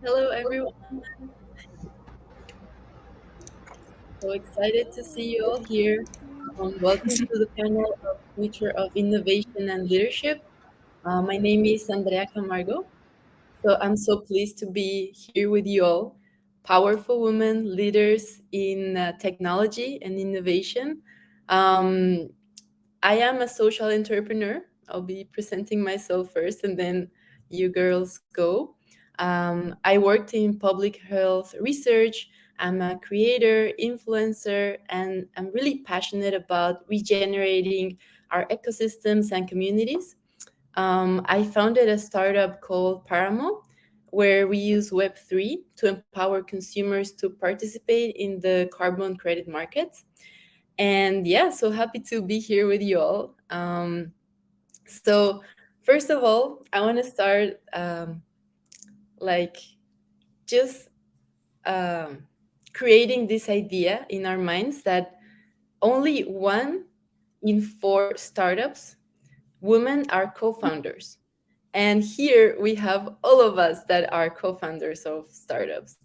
Hello, everyone. So excited to see you all here. Welcome to the panel of Future of Innovation and Leadership. My name is Andrea Camargo. So I'm so pleased to be here with you all. Powerful women leaders in technology and innovation. Um, I am a social entrepreneur. I'll be presenting myself first and then you girls go. I worked in public health research. I'm a creator, influencer, and I'm really passionate about regenerating our ecosystems and communities. I founded a startup called Paramo, where we use Web3 to empower consumers to participate in the carbon credit markets. And yeah, so happy to be here with you all. So, first of all, I want to start like just um, creating this idea in our minds that only 1 in 4 startups, women are co founders. And here we have all of us that are co founders of startups.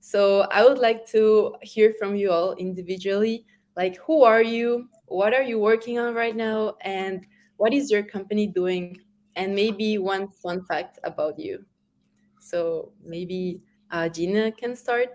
So I would like to hear from you all individually. Like, who are you? What are you working on right now? And what is your company doing? And maybe one fun fact about you. So maybe Gina can start.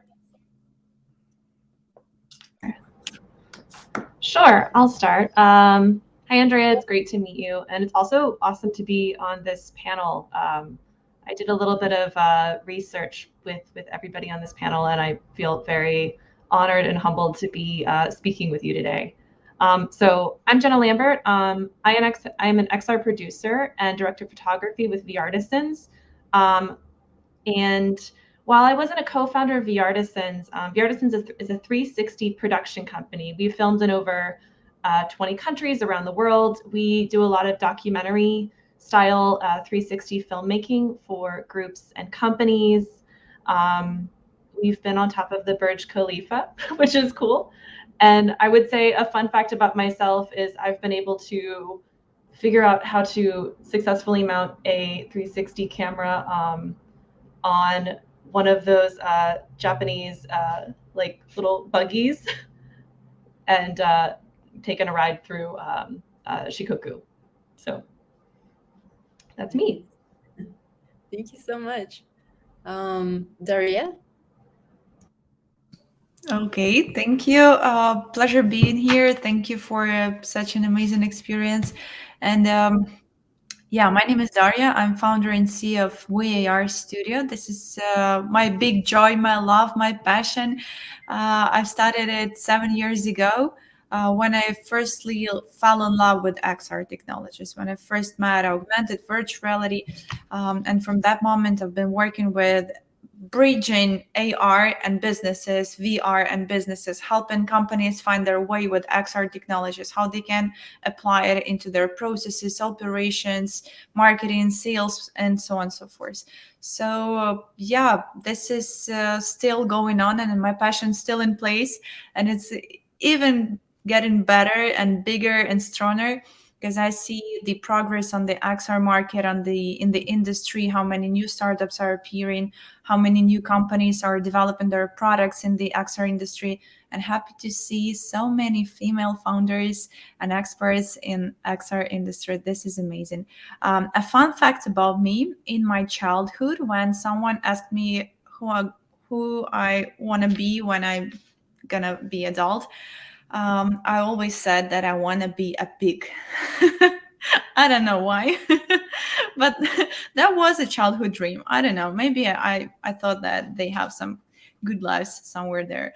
Sure, I'll start. Hi, Andrea. It's great to meet you, and it's also awesome to be on this panel. I did a little bit of research with everybody on this panel, and I feel very honored and humbled to be speaking with you today. So I'm Jenna Lambert. I am an XR producer and director of photography with The Artisans. Um, and while I wasn't a co-founder of The Artisans, The Artisans is a 360 production company. We've filmed in over 20 countries around the world. We do a lot of documentary style 360 filmmaking for groups and companies. Um, we've been on top of the Burj Khalifa, which is cool. And I would say a fun fact about myself is I've been able to figure out how to successfully mount a 360 camera on one of those Japanese like little buggies and taken a ride through Shikoku. So that's me. Thank you so much. Daria? Okay, thank you. Pleasure being here. Thank you for such an amazing experience. And yeah, my name is Daria. I'm founder and CEO of VAR Studio. This is my big joy, my love, my passion. I've started it 7 years ago. When I firstly fell in love with XR technologies, when I first met augmented virtual reality, and from that moment, I've been working with bridging AR and businesses, VR and businesses, helping companies find their way with XR technologies, how they can apply it into their processes, operations, marketing, sales, and so on and so forth. So yeah, this is still going on, and my passion still in place, and it's even getting better and bigger and stronger because I see the progress on the XR market, on the in the industry, how many new startups are appearing, how many new companies are developing their products in the XR industry, and happy to see so many female founders and experts in XR industry. This is amazing. A fun fact about me: in my childhood, when someone asked me who I want to be when I'm gonna be adult, I always said that I want to be a pig. I don't know why, but that was a childhood dream. I don't know. Maybe I thought that they have some good lives somewhere there.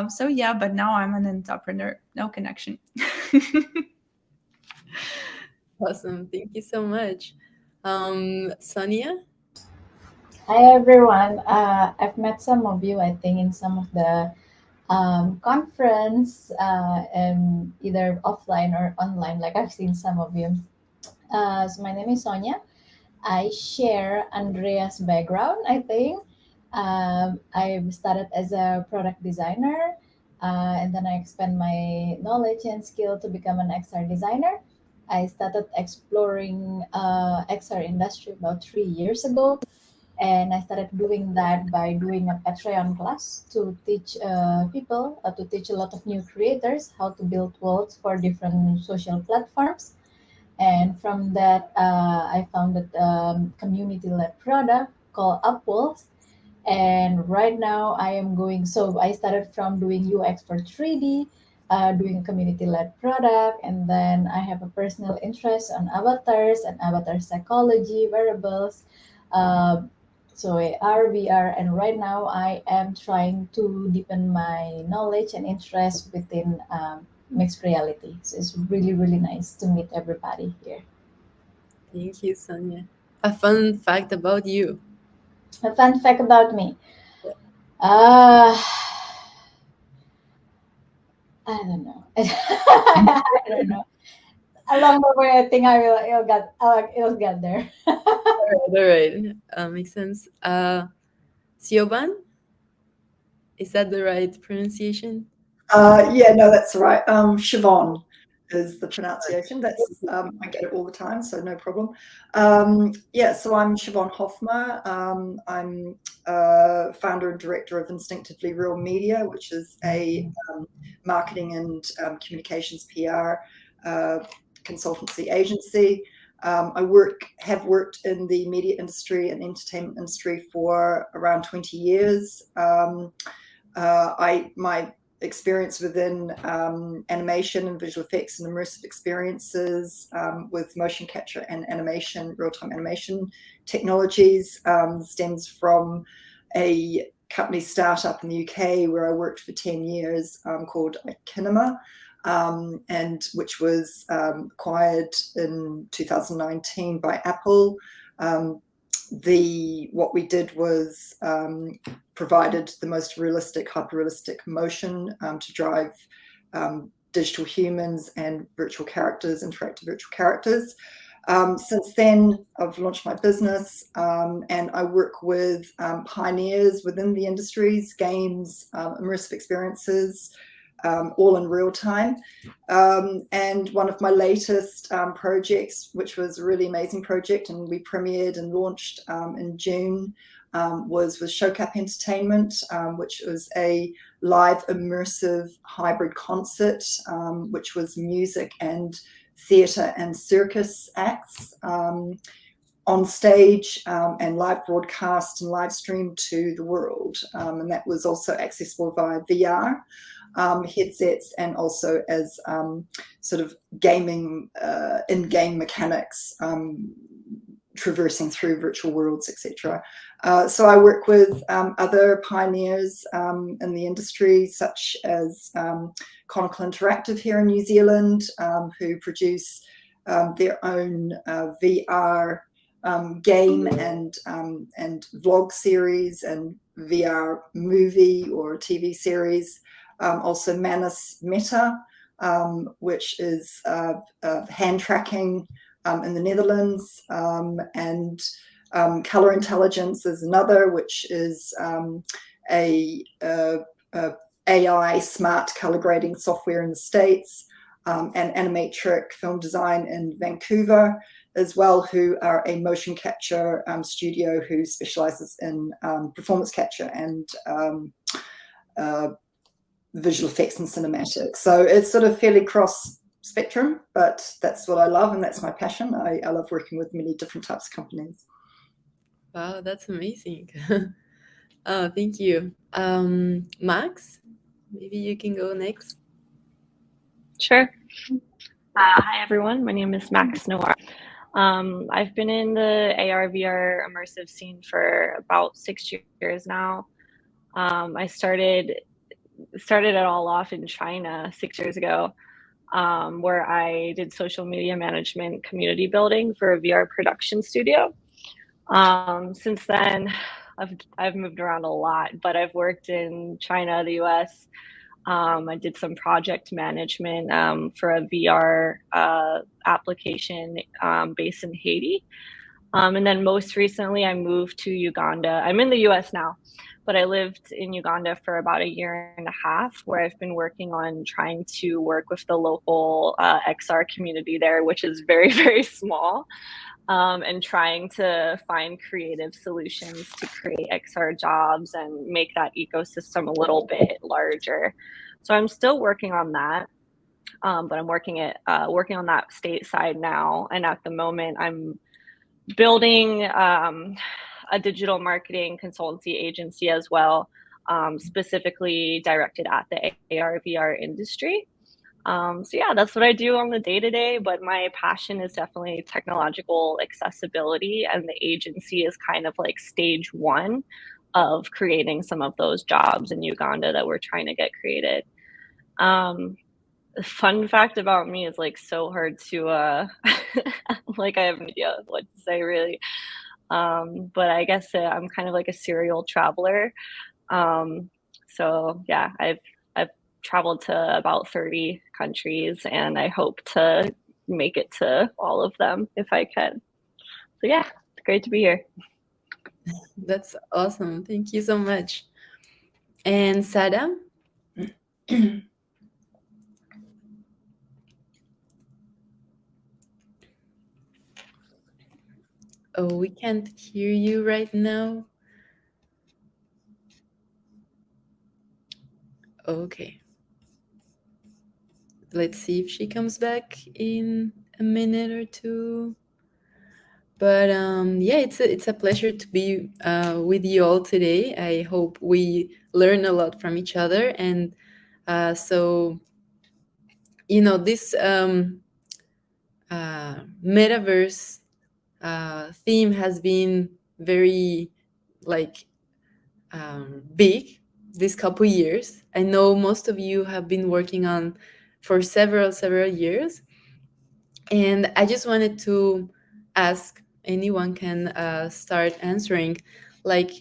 So yeah, but now I'm an entrepreneur. No connection. Awesome. Thank you so much. Sonia? Hi everyone. I've met some of you, I think, in some of the conference and either offline or online. Like I've seen some of you. So my name is Sonia. I share Andrea's background, I think. I started as a product designer, and then I expand my knowledge and skill to become an XR designer. I started exploring XR industry about 3 years ago. And I started doing that by doing a Patreon class to teach people, to teach a lot of new creators how to build worlds for different social platforms. And from that, I founded a community-led product called Upwells. And right now, I am going. So I started from doing UX for 3D, doing a community-led product, and then I have a personal interest on avatars and avatar psychology, wearables. Uh, so AR, VR, and right now I am trying to deepen my knowledge and interest within mixed reality. So it's really, really nice to meet everybody here. Thank you, Sonia. A fun fact about you. A fun fact about me. Uh, I don't know. I don't know. Along the way, I think it'll get there. All right. Makes sense. Siobhan, is that the right pronunciation? Yeah, no, that's right. Siobhan is the pronunciation. That's I get it all the time, so no problem. Yeah, so I'm Siobhan Hofmer. I'm founder and director of Instinctively Real Media, which is a marketing and communications PR consultancy agency. I have worked in the media industry and entertainment industry for around 20 years. My experience within animation and visual effects and immersive experiences with motion capture and animation, real-time animation technologies stems from a company startup in the UK where I worked for 10 years called Kinema, and which was acquired in 2019 by Apple. What we did was provided the most realistic, hyper-realistic motion to drive digital humans and virtual characters, interactive virtual characters. Since then, I've launched my business and I work with pioneers within the industries, games, immersive experiences, all in real time. And one of my latest projects, which was a really amazing project and we premiered and launched in June, was with Showcap Entertainment, which was a live immersive hybrid concert, which was music and theatre and circus acts on stage and live broadcast and live streamed to the world. And that was also accessible via VR headsets and also as sort of gaming, in-game mechanics, traversing through virtual worlds, etc. So I work with other pioneers in the industry, such as Chronicle Interactive here in New Zealand, who produce their own VR game and vlog series and VR movie or TV series. Also Manus Meta, which is hand tracking in the Netherlands, and Color Intelligence is another, which is a AI smart color grading software in the States, and Animatrix Film Design in Vancouver as well, who are a motion capture studio who specializes in performance capture and visual effects and cinematics. So it's sort of fairly cross spectrum, but that's what I love and that's my passion. I love working with many different types of companies. Wow, that's amazing. Thank you. Max, maybe you can go next. Sure. Hi, everyone. My name is Max Noir. I've been in the AR, VR immersive scene for about 6 years now. I started it all off in China 6 years ago, where I did social media management, community building for a VR production studio. Since then, I've moved around a lot, but I've worked in China, the US. I did some project management for a VR application based in Haiti. And then most recently, I moved to Uganda. I'm in the US now, but I lived in Uganda for about 1.5 years, where I've been working on trying to work with the local XR community there, which is very, very small. and trying to find creative solutions to create XR jobs and make that ecosystem a little bit larger. So I'm still working on that, but I'm working on that stateside now. And at the moment, I'm building a digital marketing consultancy agency as well, specifically directed at the AR VR industry. So yeah, that's what I do on the day to day, but my passion is definitely technological accessibility, and the agency is kind of like stage one of creating some of those jobs in Uganda that we're trying to get created. Fun fact about me is like so hard to like I have no idea what to say really. But I guess I'm kind of like a serial traveler. Um, so yeah, I've traveled to about 30 countries, and I hope to make it to all of them if I can. So yeah, it's great to be here. That's awesome. Thank you so much. And Sada? Oh, we can't hear you right now. Okay. Let's see if she comes back in a minute or two. But yeah, it's a pleasure to be with you all today. I hope we learn a lot from each other, and so this metaverse theme has been very like big this couple years. I know most of you have been working on for several years, and I just wanted to ask, anyone can start answering, like,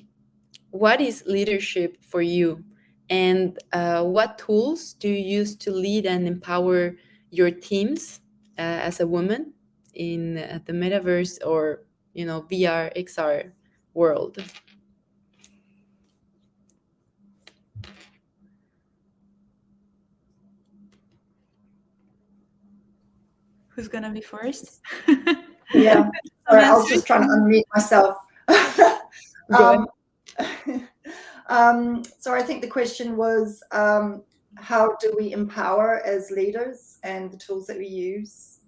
what is leadership for you, and what tools do you use to lead and empower your teams as a woman in the metaverse or VR XR world? Who's gonna be first? Yeah. Sorry, I was just trying to unmute myself. So I think the question was, how do we empower as leaders and the tools that we use?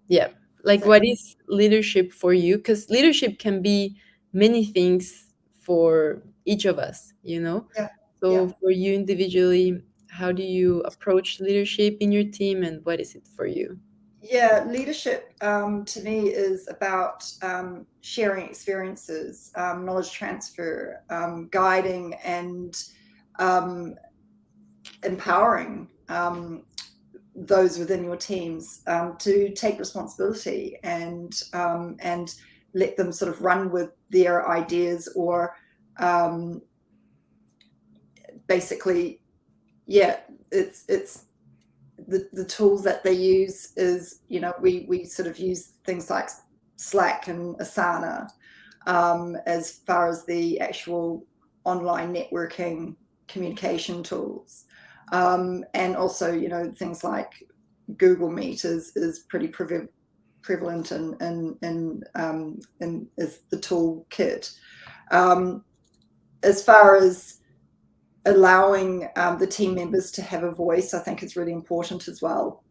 Yeah, like what is leadership for you? Because leadership can be many things for each of us. Yeah. So Yeah. for you individually, how do you approach leadership in your team, and what is it for you? Yeah, leadership to me is about sharing experiences, knowledge transfer, guiding, and empowering those within your teams to take responsibility and let them sort of run with their ideas, or basically, yeah, it's the tools that they use is, we sort of use things like Slack and Asana as far as the actual online networking communication tools. And also, things like Google Meet is pretty prevalent in is the toolkit. As far as allowing the team members to have a voice, I think is really important as well,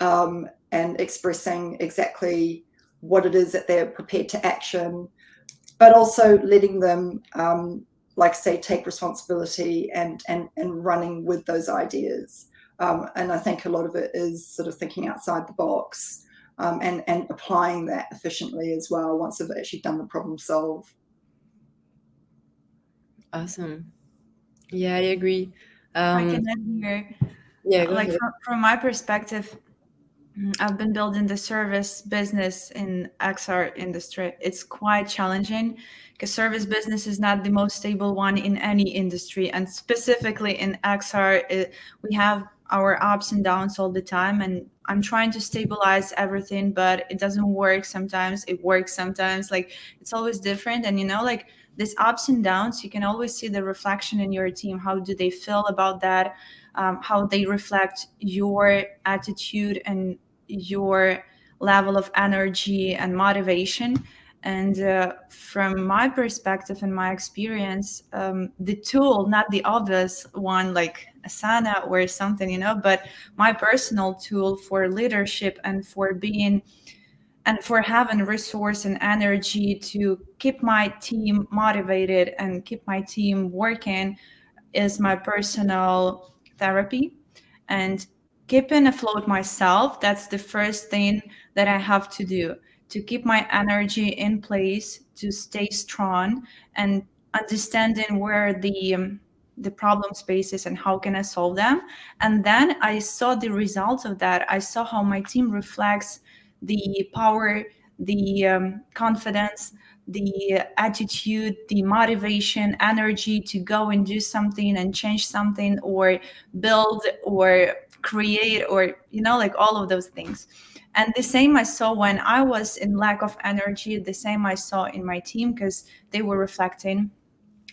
and expressing exactly what it is that they're prepared to action, but also letting them, like say, take responsibility and running with those ideas. And I think a lot of it is sort of thinking outside the box, and applying that efficiently as well once they've actually done the problem solve. Awesome. Yeah, I agree. I can add here. Yeah, go Like ahead. from my perspective, I've been building the service business in XR industry. It's quite challenging because service business is not the most stable one in any industry, and specifically in XR, we have our ups and downs all the time. And I'm trying to stabilize everything, but it doesn't work sometimes. It works sometimes. Like it's always different, and like these ups and downs, you can always see the reflection in your team. How do they feel about that? How they reflect your attitude and your level of energy and motivation. And from my perspective and my experience, the tool, not the obvious one like Asana or something, you know, but my personal tool for leadership and for being and for having resource and energy to keep my team motivated and keep my team working is my personal therapy. And keeping afloat myself, that's the first thing that I have to do to keep my energy in place, to stay strong, and understanding where the problem spaces and how can I solve them. And then I saw the results of that. I saw how my team reflects the power, the confidence, the attitude, the motivation, energy to go and do something and change something or build or create or, you know, like all of those things. And the same I saw when I was in lack of energy, the same I saw in my team because they were reflecting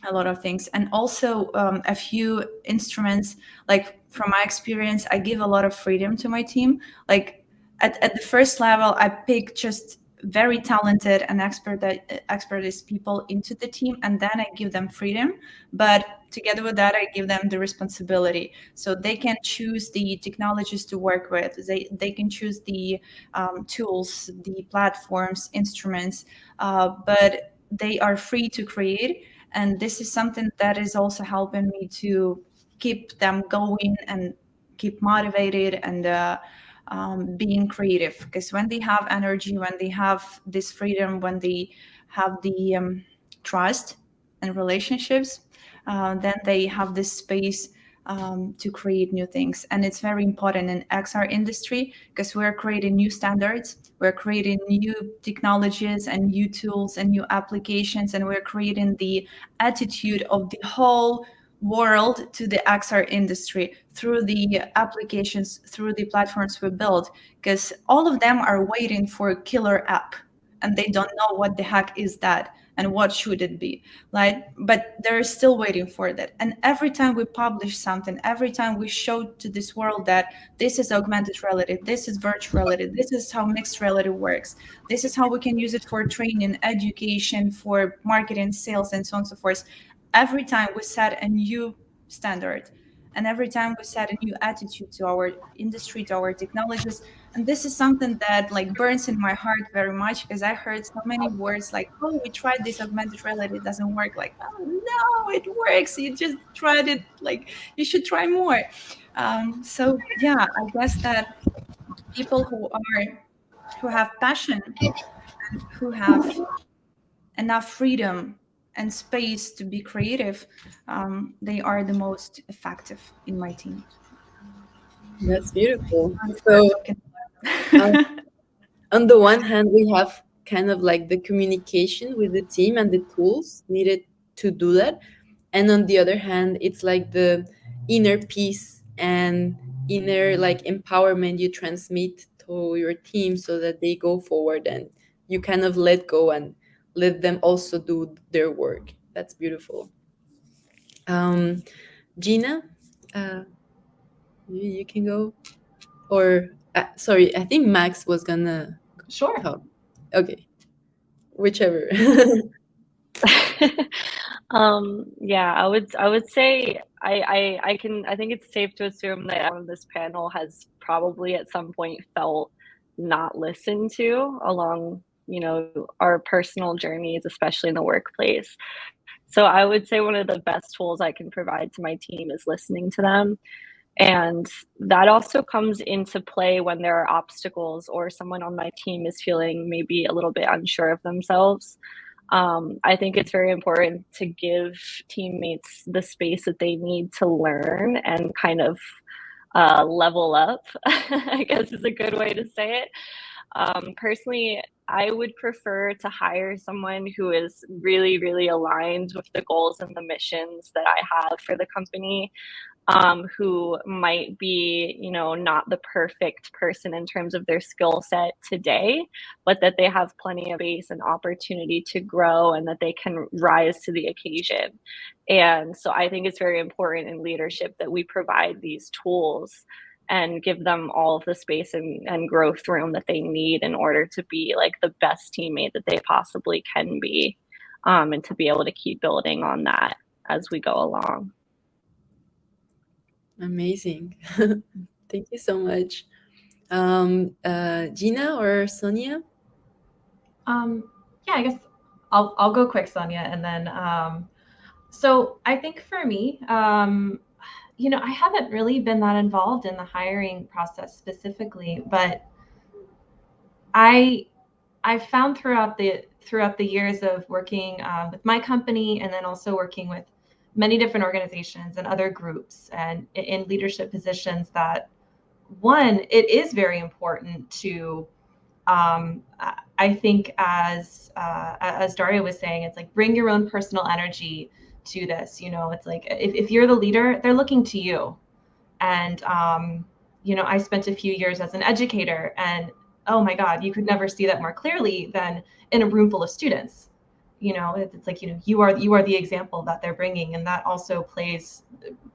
a lot of things. And also a few instruments, like from my experience, I give a lot of freedom to my team. Like at the first level, I pick just very talented and expertise people into the team, and then I give them freedom. But together with that, I give them the responsibility, so they can choose the technologies to work with. They can choose the tools, the platforms, instruments, but they are free to create. And this is something that is also helping me to keep them going and keep motivated and being creative, because when they have energy, when they have this freedom, when they have the trust and relationships, then they have this space to create new things. And it's very important in XR industry because we're creating new standards, we're creating new technologies and new tools and new applications, and we're creating the attitude of the whole world to the XR industry through the applications, through the platforms we build, because all of them are waiting for a killer app and they don't know what the heck is that and what should it be, like, but they're still waiting for that. And every time we publish something, every time we show to this world that this is augmented reality, this is virtual reality, this is how mixed reality works, this is how we can use it for training, education, for marketing, sales, and so on and so forth, every time we set a new standard, and every time we set a new attitude to our industry, to our technologies. And this is something that like burns in my heart very much, because I heard so many words like, oh, we tried this augmented reality, it doesn't work. Like, oh no, it works, you just tried it, like you should try more. So yeah, I guess that people who have passion and who have enough freedom and space to be creative, they are the most effective in my team. That's beautiful. I'm So, talking uh, on the one hand, we have kind of like the communication with the team and the tools needed to do that. And on the other hand, it's like the inner peace and inner like empowerment you transmit to your team so that they go forward and you kind of let go and let them also do their work. That's beautiful. Um, Gina, uh, you can go. Or, sorry, I think Max was gonna Sure. talk. Okay, whichever. Yeah, I would say I think it's safe to assume that everyone on this panel has probably at some point felt not listened to along, our personal journeys, especially in the workplace. So I would say one of the best tools I can provide to my team is listening to them. And that also comes into play when there are obstacles or someone on my team is feeling maybe a little bit unsure of themselves. I think it's very important to give teammates the space that they need to learn and kind of level up, I guess is a good way to say it. Personally, I would prefer to hire someone who is really, really aligned with the goals and the missions that I have for the company, who might be, not the perfect person in terms of their skill set today, but that they have plenty of space and opportunity to grow and that they can rise to the occasion. And so I think it's very important in leadership that we provide these tools and give them all of the space and growth room that they need in order to be like the best teammate that they possibly can be, and to be able to keep building on that as we go along. Amazing. Thank you so much. Gina or Sonia? Yeah, I guess I'll go quick, Sonia, and then so I think for me, you know, I haven't really been that involved in the hiring process specifically, but I found throughout the years of working with my company, and then also working with many different organizations and other groups and in leadership positions, that one, it is very important to I think as Daria was saying, it's like, bring your own personal energy to this. You know, it's like, if you're the leader, they're looking to you. And you know, I spent a few years as an educator, and oh my God, you could never see that more clearly than in a room full of students. You know, it's like, you know, you are the example that they're bringing, and that also plays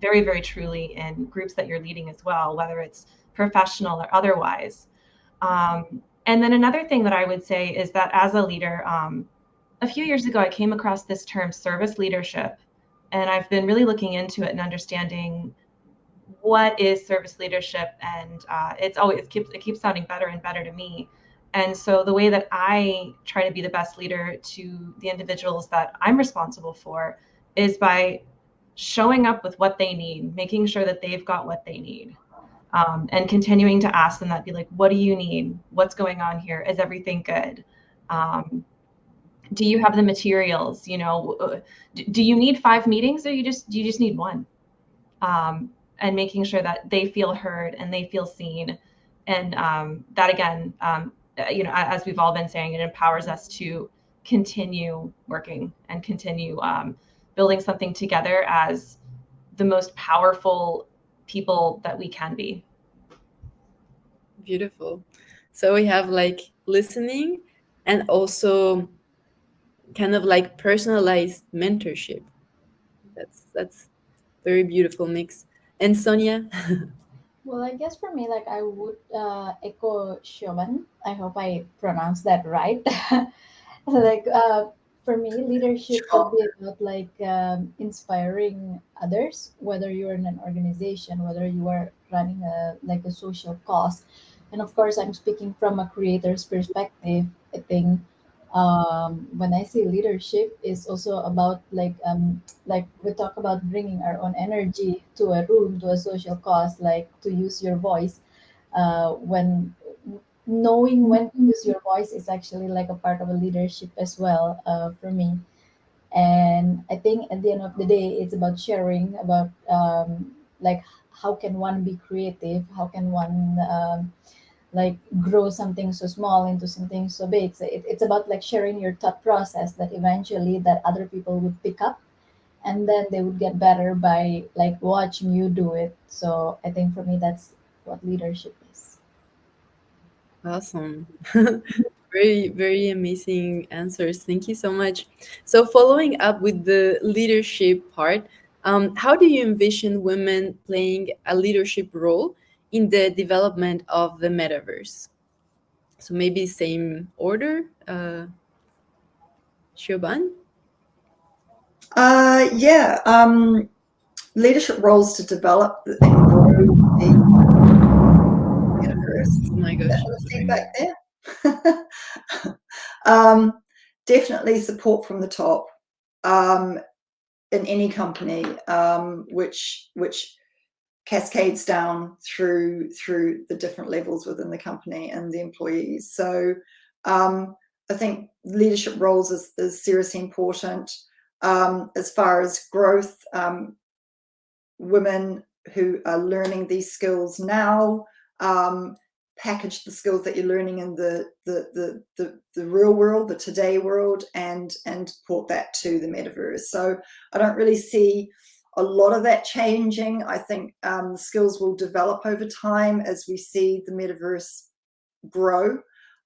very, very truly in groups that you're leading as well, whether it's professional or otherwise. And then another thing that I would say is that as a leader, a few years ago, I came across this term, service leadership, and I've been really looking into it and understanding what is service leadership, and it keeps sounding better and better to me. And so the way that I try to be the best leader to the individuals that I'm responsible for is by showing up with what they need, making sure that they've got what they need. And continuing to ask them that, be like, what do you need? What's going on here? Is everything good? Do you have the materials? You know, do you need 5 meetings, or do you just need one? And making sure that they feel heard and they feel seen. And that again, you know, as we've all been saying, it empowers us to continue working and continue building something together as the most powerful people that we can be. Beautiful. So we have like listening and also kind of like personalized mentorship. That's very beautiful mix. And Sonia? Well, I guess for me, like I would echo Shoban. I hope I pronounced that right. like for me, leadership Sure. would be about like inspiring others, whether you're in an organization, whether you are running a like a social cause. And of course, I'm speaking from a creator's perspective. I think when I say leadership is also about like we talk about bringing our own energy to a room, to a social cause, like to use your voice. When knowing when to use your voice is actually like a part of a leadership as well, for me. And I think at the end of the day, it's about sharing, about like how can one be creative, how can one like grow something so small into something so big. So it's about like sharing your thought process that eventually that other people would pick up, and then they would get better by like watching you do it. So I think for me, that's what leadership is. Awesome. Very, very amazing answers. Thank you so much. So, following up with the leadership part, how do you envision women playing a leadership role in the development of the metaverse? So, maybe same order, Shoban? Yeah, leadership roles to develop and grow the metaverse. Oh my Is that gosh. the Sorry. feedback there? Definitely support from the top, in any company, which cascades down through the different levels within the company and the employees. So I think leadership roles is seriously important. As far as growth, women who are learning these skills now, package the skills that you're learning in the real world, the today world, and port that to the metaverse. So I don't really see a lot of that changing. I think skills will develop over time as we see the metaverse grow,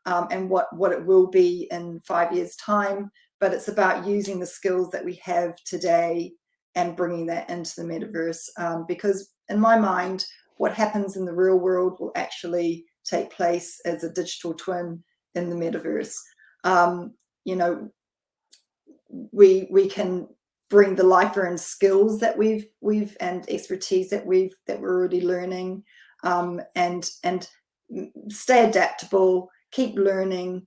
and what it will be in 5 years' time. But it's about using the skills that we have today and bringing that into the metaverse, because in my mind, what happens in the real world will actually take place as a digital twin in the metaverse. You know, we can bring the lifer and skills that we've and expertise that we're already learning, and stay adaptable, keep learning,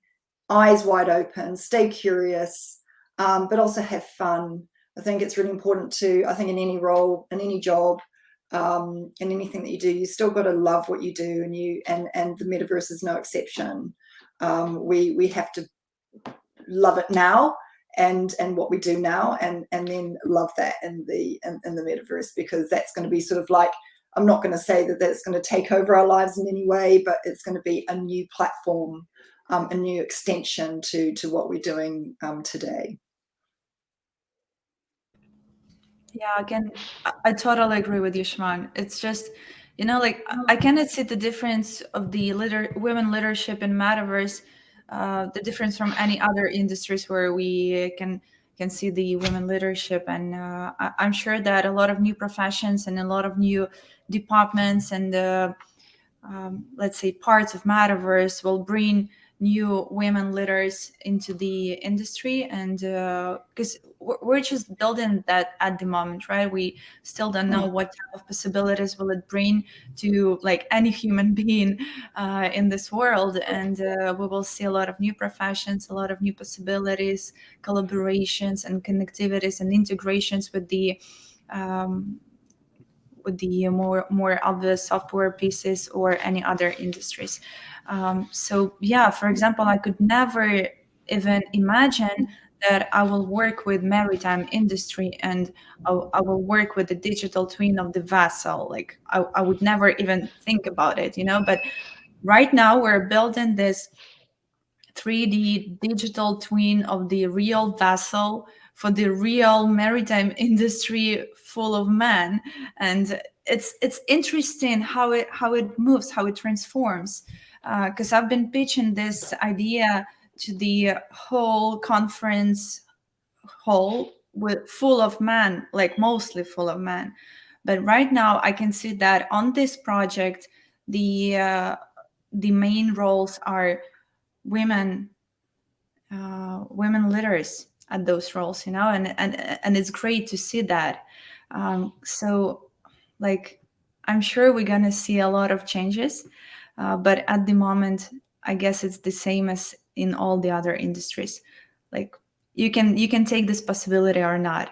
eyes wide open, stay curious, but also have fun. I think it's really important to, I think in any role, in any job, in anything that you do, you still got to love what you do, and the metaverse is no exception. We have to love it now, and what we do now, and then love that in the metaverse, because that's going to be sort of like, I'm not going to say that that's going to take over our lives in any way, but it's going to be a new platform, a new extension to what we're doing today. Yeah, again, I totally agree with you, Shimon. It's just, you know, like I cannot see the difference of the women leadership in Metaverse, the difference from any other industries where we can see the women leadership. And I'm sure that a lot of new professions and a lot of new departments and let's say parts of Metaverse will bring new women leaders into the industry. And because we're just building that at the moment, right? We still don't know what type of possibilities will it bring to like any human being in this world. And we will see a lot of new professions, a lot of new possibilities, collaborations and connectivities and integrations with the more obvious software pieces or any other industries. So yeah, for example, I could never even imagine that I will work with maritime industry and I will work with the digital twin of the vessel. Like I would never even think about it, you know. But right now we're building this 3D digital twin of the real vessel for the real maritime industry full of men. And it's interesting how it moves, how it transforms. Because I've been pitching this idea to the whole conference hall with full of men, like mostly full of men. But right now I can see that on this project, the main roles are women women leaders at those roles, you know, and it's great to see that. So like I'm sure we're gonna see a lot of changes, but at the moment I guess it's the same as in all the other industries. Like you can take this possibility or not,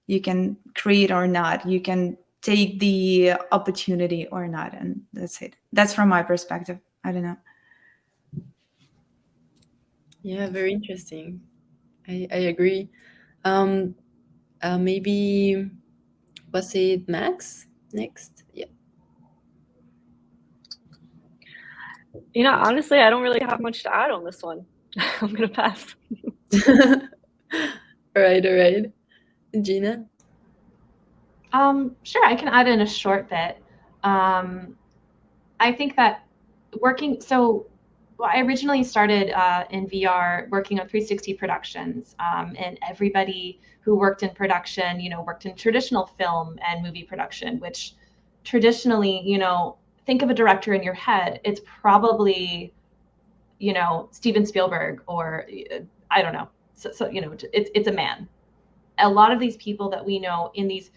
you can create or not, you can take the opportunity or not, and that's it. That's from my perspective. I don't know. Yeah, very interesting. I agree. Maybe was it Max next? Yeah. You know, honestly, I don't really have much to add on this one. I'm gonna pass. All right. Gina? Sure, I can add in a short bit. I think that I originally started in VR working on 360 productions, and everybody who worked in production, you know, worked in traditional film and movie production, which traditionally, you know, think of a director in your head, it's probably, you know, Steven Spielberg or I don't know. So you know, it's a man. A lot of these people that we know in these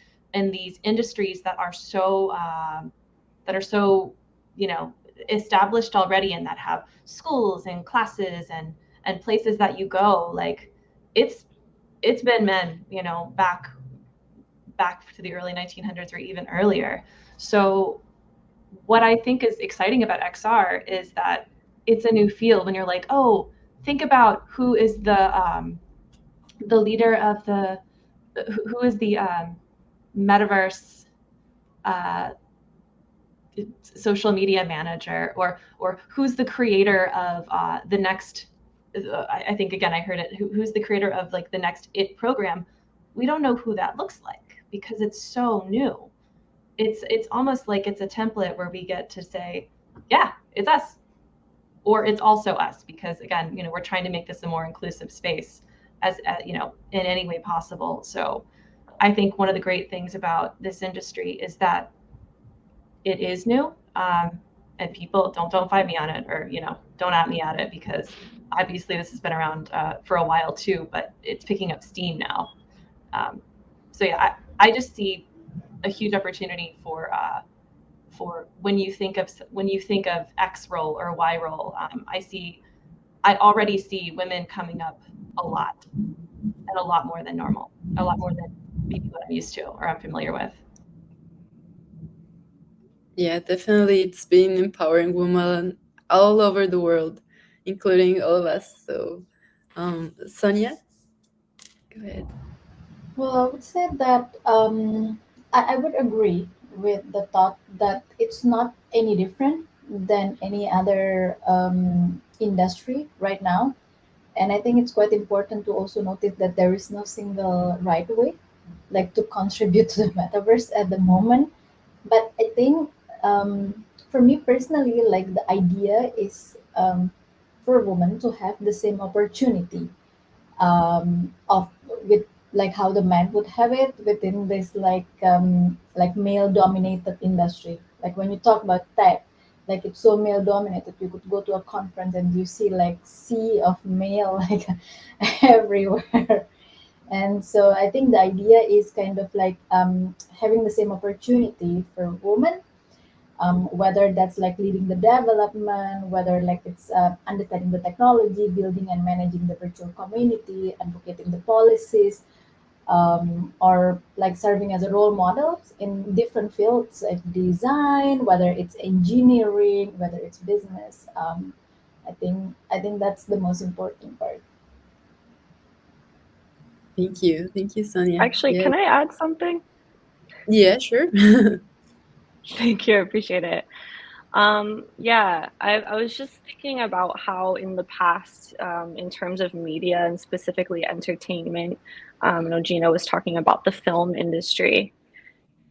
industries that are so, you know, established already and that have schools and classes and places that you go, like it's been men, you know, back to the early 1900s or even earlier. So what I think is exciting about XR is that it's a new field. When you're like, oh, think about who is the leader of the who is the metaverse social media manager, or who's the creator of the next I think again I heard it, who's the creator of like the next it program. We don't know who that looks like because it's so new. It's almost like it's a template where we get to say, yeah, it's us, or it's also us, because again, you know, we're trying to make this a more inclusive space as you know, in any way possible. So I think one of the great things about this industry is that it is new. And people don't fight me on it, or don't at me at it, because obviously this has been around for a while too, but it's picking up steam now. So yeah, I just see a huge opportunity for when you think of X role or Y role. I already see women coming up a lot, and a lot more than normal, a lot more than maybe what I'm used to or I'm familiar with. Yeah, definitely. It's been empowering women all over the world, including all of us. So, Sonia, go ahead. Well, I would say that I would agree with the thought that it's not any different than any other industry right now. And I think it's quite important to also notice that there is no single right way, like to contribute to the metaverse at the moment. But I think for me personally, like the idea is for women to have the same opportunity of with like how the man would have it within this like male dominated industry. Like when you talk about tech, like it's so male dominated, you could go to a conference and you see like sea of male like everywhere. And so I think the idea is kind of like having the same opportunity for women, whether that's like leading the development, whether like it's understanding the technology, building and managing the virtual community, advocating the policies, or like serving as a role model in different fields like design, whether it's engineering, whether it's business. I think that's the most important part. Thank you, Sonia. Actually, Yeah, can I add something? yeah, sure. Thank you. I appreciate it. Yeah, I was just thinking about how in the past, in terms of media and specifically entertainment, I know Gina was talking about the film industry.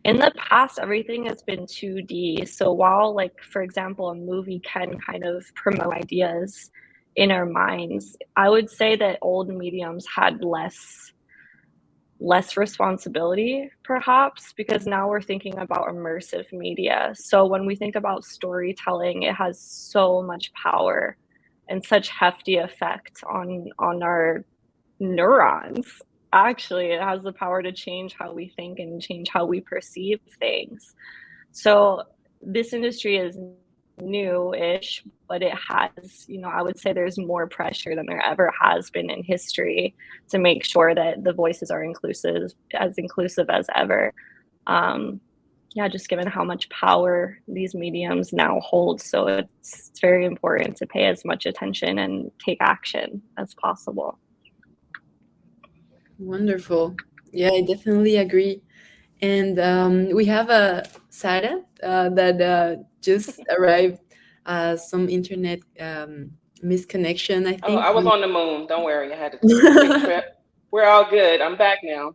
In the past, everything has been 2D. So while, like, for example, a movie can kind of promote ideas in our minds, I would say that old mediums had less responsibility, perhaps, because now we're thinking about immersive media. So when we think about storytelling, it has so much power and such hefty effect on our neurons. Actually, it has the power to change how we think and change how we perceive things. So this industry is new-ish, but it has, I would say there's more pressure than there ever has been in history to make sure that the voices are inclusive as ever. Um, yeah, just given how much power these mediums now hold. So it's very important to pay as much attention and take action as possible. Wonderful. Yeah, I definitely agree. And we have a Sarah that just arrived. Some internet misconnection, I Oh, think. I was on the moon. Don't worry. I had to take a quick trip. We're all good. I'm back now.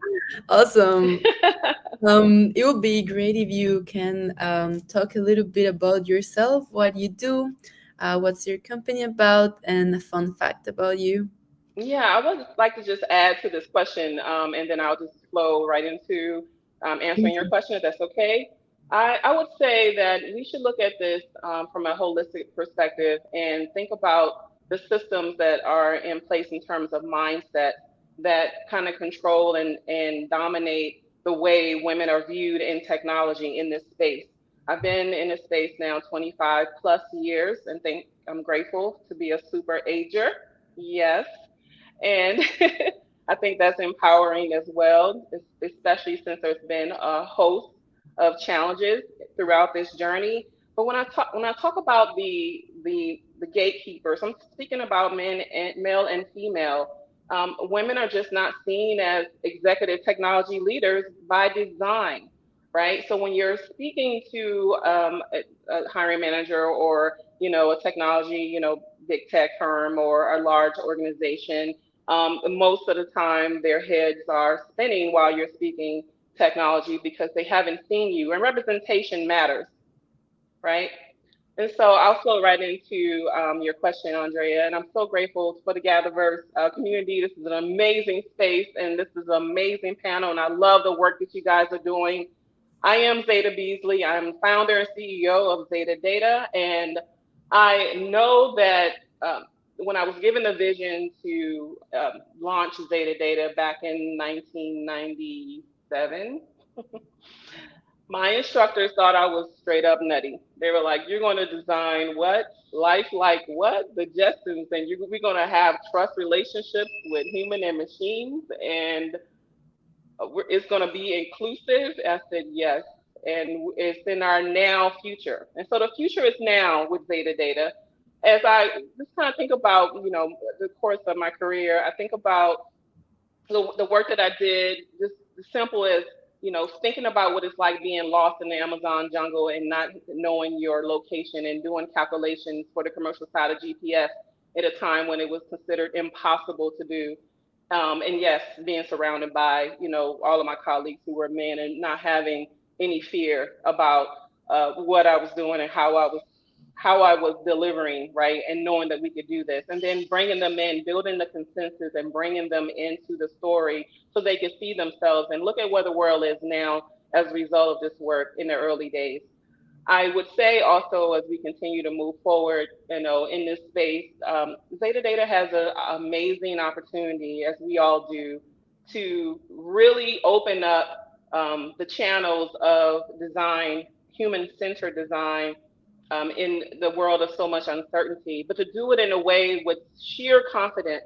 Awesome. It would be great if you can talk a little bit about yourself, what you do, what's your company about, and a fun fact about you. Yeah, I would like to just add to this question, and then I'll just flow right into answering Thank your you. question, if that's okay. I would say that we should look at this from a holistic perspective and think about the systems that are in place in terms of mindset that kind of control and dominate the way women are viewed in technology in this space. I've been in this space now 25 plus years and think I'm grateful to be a super ager. Yes, and I think that's empowering as well, especially since there's been a host of challenges throughout this journey. But when I talk about the gatekeepers, I'm speaking about men and male and female. Women are just not seen as executive technology leaders by design, right? So when you're speaking to a hiring manager or a technology big tech firm or a large organization, most of the time their heads are spinning while you're speaking technology because they haven't seen you. And representation matters, right? And so I'll flow right into your question, Andrea. And I'm so grateful for the GatherVerse community. This is an amazing space and this is an amazing panel. And I love the work that you guys are doing. I am Zeta Beasley. I'm founder and CEO of Zeta Data. And I know that when I was given the vision to launch Zeta Data back in 1997, my instructors thought I was straight up nutty. They were like, "You're going to design what? Life like what? The Jetsons, and we're going to have trust relationships with human and machines, and it's going to be inclusive." I said, "Yes." And it's in our now future. And so the future is now with Zeta Data. As I just kind of think about, the course of my career, I think about the work that I did, just as simple as, thinking about what it's like being lost in the Amazon jungle and not knowing your location and doing calculations for the commercial side of GPS at a time when it was considered impossible to do. And yes, being surrounded by, all of my colleagues who were men and not having any fear about what I was doing and how I was delivering, right? And knowing that we could do this, and then bringing them in, building the consensus and bringing them into the story so they can see themselves and look at where the world is now as a result of this work in the early days. I would say also, as we continue to move forward, in this space, Zeta Data has an amazing opportunity, as we all do, to really open up the channels of design, human-centered design, in the world of so much uncertainty, but to do it in a way with sheer confidence.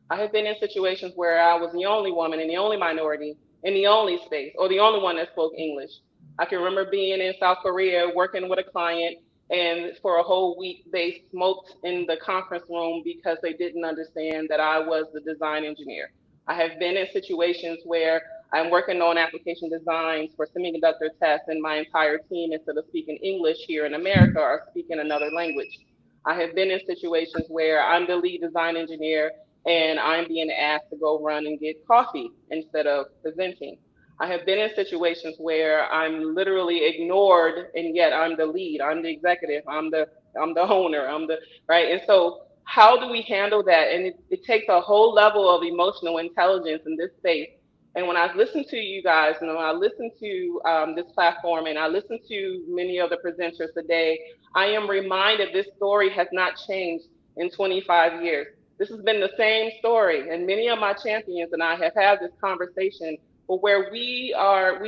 I have been in situations where I was the only woman and the only minority in the only space, or the only one that spoke English. I can remember being in South Korea working with a client, and for a whole week they smoked in the conference room because they didn't understand that I was the design engineer. I have been in situations where I'm working on application designs for semiconductor tests, and my entire team, instead of speaking English here in America, are speaking another language. I have been in situations where I'm the lead design engineer and I'm being asked to go run and get coffee instead of presenting. I have been in situations where I'm literally ignored, and yet I'm the lead, I'm the executive, I'm the owner, I'm the right. And so, how do we handle that? And it takes a whole level of emotional intelligence in this space. And when I listen to you guys, and when I listen to this platform, and I listen to many of the presenters today, I am reminded this story has not changed in 25 years. This has been the same story, and many of my champions and I have had this conversation. But where we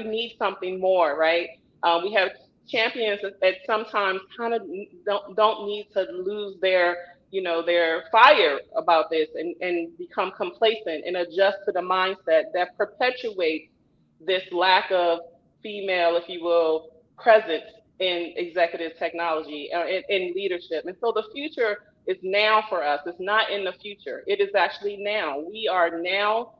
need something more, right? We have champions that sometimes kind of don't need to lose their fire about this, and become complacent and adjust to the mindset that perpetuates this lack of female, if you will, presence in executive technology, in leadership. And so the future is now for us. It's not in the future. It is actually now. We are now,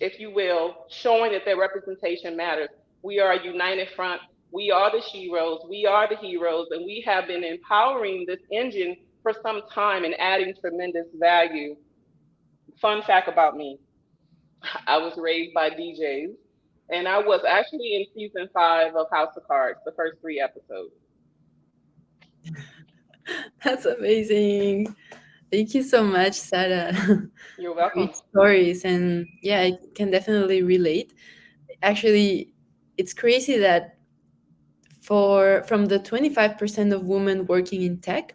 if you will, showing that their representation matters. We are a united front. We are the sheroes. We are the heroes. And we have been empowering this engine for some time and adding tremendous value. Fun fact about me, I was raised by DJs, and I was actually in season 5 of House of Cards, the first 3 episodes. That's amazing. Thank you so much, Sarah. You're welcome. Great stories. And yeah, I can definitely relate. Actually, it's crazy that from the 25% of women working in tech,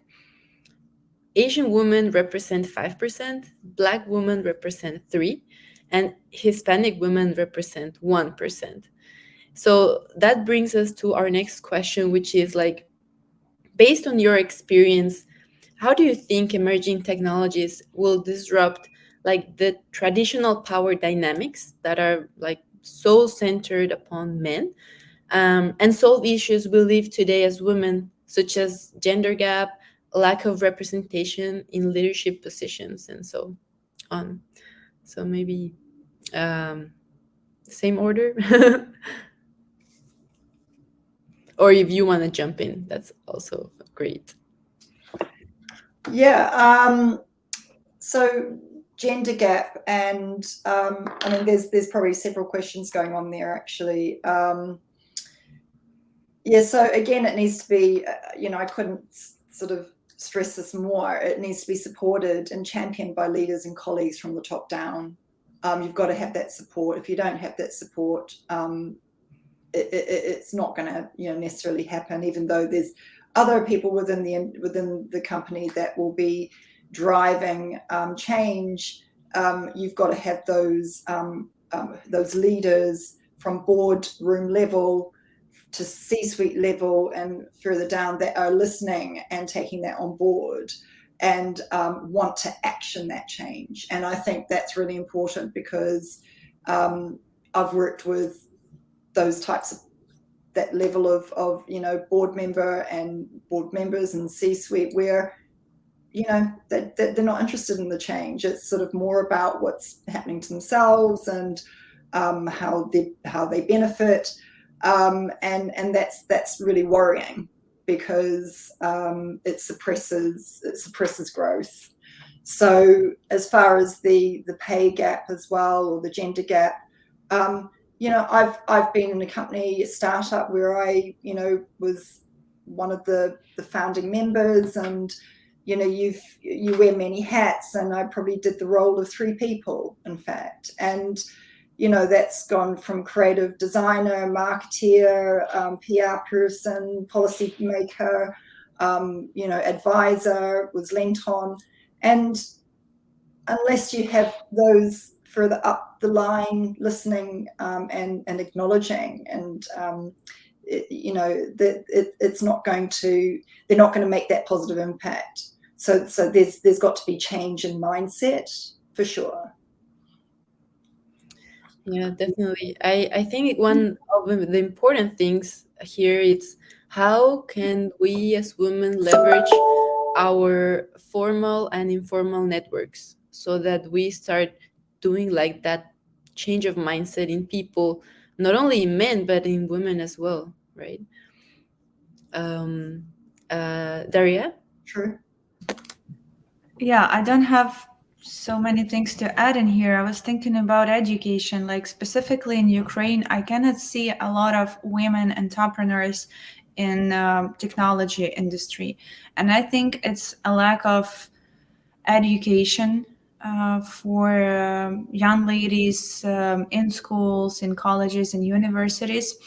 Asian women represent 5%, Black women represent 3%, and Hispanic women represent 1%. So that brings us to our next question, which is like, based on your experience, how do you think emerging technologies will disrupt like the traditional power dynamics that are like so centered upon men, and solve issues we live today as women, such as gender gap, lack of representation in leadership positions, and so on? So maybe same order, or if you want to jump in, that's also great. Yeah. So gender gap, and I mean, there's probably several questions going on there actually. Yeah. So again, it needs to be, I couldn't sort of stress this more. It needs to be supported and championed by leaders and colleagues from the top down. You've got to have that support. If you don't have that support, it's not going to necessarily happen, even though there's other people within the company that will be driving change. You've got to have those leaders from boardroom level to C-suite level and further down that are listening and taking that on board and want to action that change. And I think that's really important, because I've worked with those types of that level of board members and C-suite where they're not interested in the change. It's sort of more about what's happening to themselves and how they benefit, and that's really worrying, because it suppresses growth. So as far as the pay gap as well, or the gender gap, I've been in a company, a startup, where I was one of the founding members, and you wear many hats, and I probably did the role of 3 people, in fact. And that's gone from creative designer, marketeer, PR person, policy maker, advisor, was lent on. And unless you have those further up the line listening and acknowledging, and it's not going to, they're not going to make that positive impact. So there's got to be change in mindset, for sure. Yeah, definitely. I think one of the important things here is how can we as women leverage our formal and informal networks so that we start doing like that change of mindset in people, not only in men but in women as well, right? Daria? True. Yeah, I don't have so many things to add in here. I was thinking about education, like specifically in Ukraine, I cannot see a lot of women entrepreneurs in technology industry. And I think it's a lack of education for young ladies in schools, in colleges, and universities.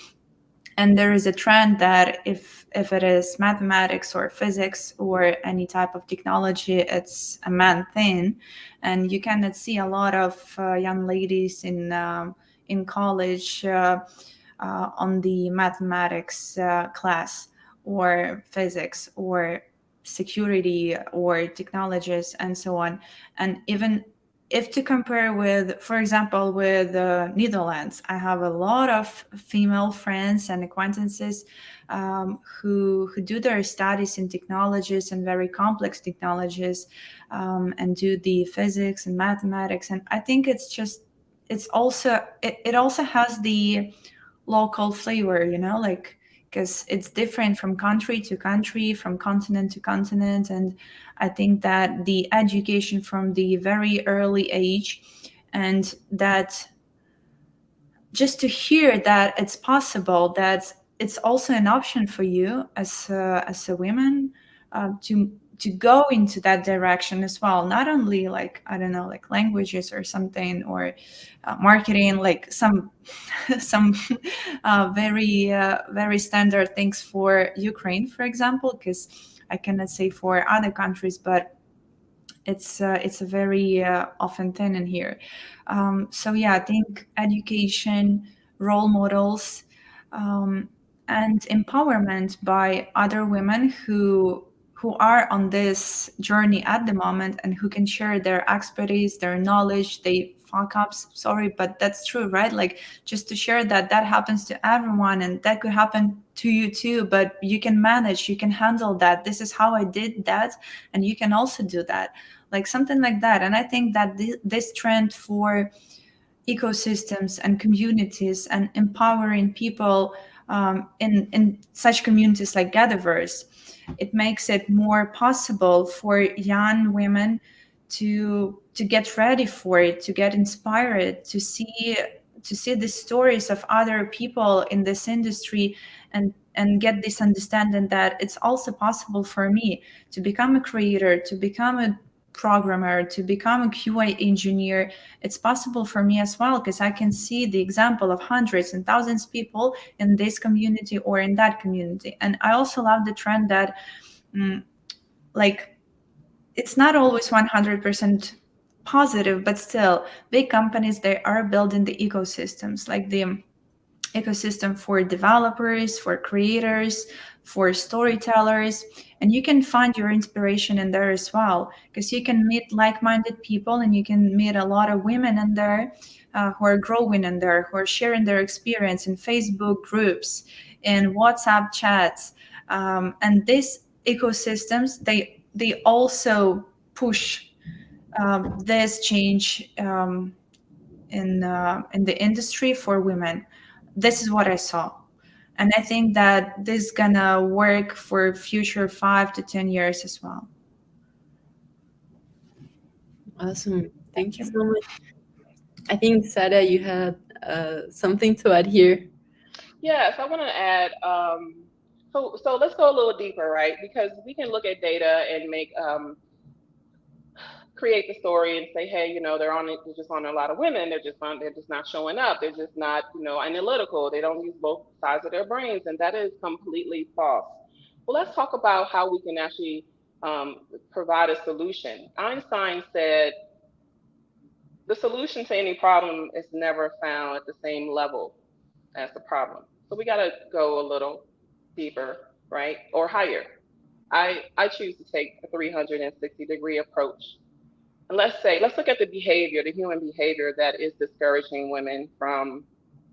And there is a trend that if it is mathematics or physics or any type of technology, it's a man thing. And you cannot see a lot of young ladies in college on the mathematics class or physics or security or technologies and so on. And even if to compare with, for example, with Netherlands, I have a lot of female friends and acquaintances who do their studies in technologies and very complex technologies, and do the physics and mathematics. And I think it also has the local flavor, like, because it's different from country to country, from continent to continent. And I think that the education from the very early age, and that just to hear that it's possible, that it's also an option for you as a woman to go into that direction as well. Not only, like, I don't know, like languages or something, or marketing, like some some very standard things for Ukraine, for example, because I cannot say for other countries, but it's a very often thing in here. So yeah, I think education, role models, and empowerment by other women who are on this journey at the moment, and who can share their expertise, their knowledge, they fuck ups, sorry, but that's true, right? Like, just to share that happens to everyone, and that could happen to you too, but you can manage, you can handle that. This is how I did that, and you can also do that, like something like that. And I think that this trend for ecosystems and communities and empowering people in such communities like GatherVerse, it makes it more possible for young women to get ready for it, to get inspired, to see the stories of other people in this industry, and get this understanding that it's also possible for me to become a creator, to become a programmer, to become a QA engineer, it's possible for me as well, because I can see the example of hundreds and thousands of people in this community or in that community. And I also love the trend that like it's not always 100% positive, but still big companies, they are building the ecosystems, like the ecosystem for developers, for creators, for storytellers. And you can find your inspiration in there as well, because you can meet like-minded people, and you can meet a lot of women in there who are growing in there, who are sharing their experience in Facebook groups, in WhatsApp chats. And these ecosystems, they also push this change in the industry for women. This is what I saw, and I think that this is gonna work for future 5 to 10 years as well. Awesome. Thank Thank you you. so much. I think, Sarah, you had something to add here. Yes, I want to add. So let's go a little deeper, right? Because we can look at data and make create the story and say, hey, they're on it. They're just on a lot of women. They're just not showing up. They're just not, analytical. They don't use both sides of their brains, and that is completely false. Well, let's talk about how we can actually provide a solution. Einstein said the solution to any problem is never found at the same level as the problem. So we got to go a little deeper, right, or higher. I choose to take a 360-degree approach. And let's look at the behavior, the human behavior that is discouraging women from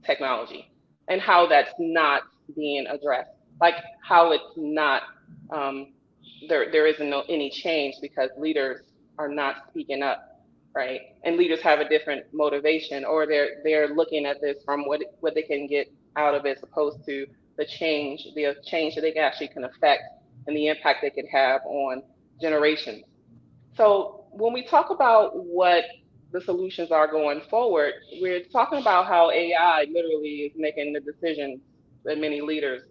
technology, and how that's not being addressed. Like how it's not there isn't any change because leaders are not speaking up, right? And leaders have a different motivation, or they're looking at this from what they can get out of it, as opposed to the change that they actually can affect, and the impact they could have on generations. So when we talk about what the solutions are going forward, we're talking about how AI literally is making the decisions that many leaders,